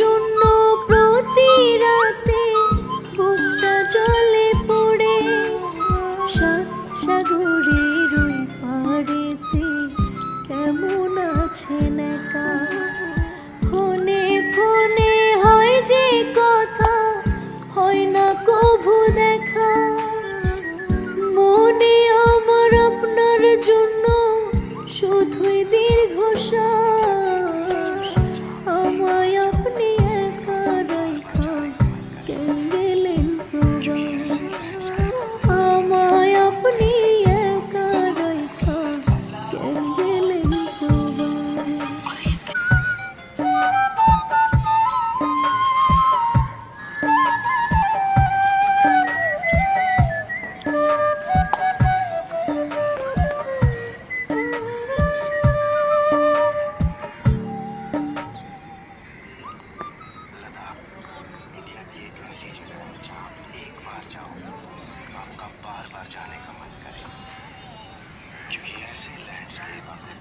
জন্য প্রতি রাতে বুকটা জলে পড়ে, সাত সাগরের ওই পাড়েতে কেমন আছেন একা। ফোনে ফোনে হয় যে কথা, হয় না কভু দেখা। মনে আমার আপনার জন্য শুধুই দীর্ঘশ্বাস। আমায় আপনি একা রাইখা কেন গেলেন প্রবাস। আমায় আপনি একা রাইখা কেন গেলেন প্রবাস। इंडिया की एक ऐसी जगह है जहाँ एक बार जाओ आपका बार बार जाने का मन करे, क्योंकि ऐसे लैंडस्केप आपने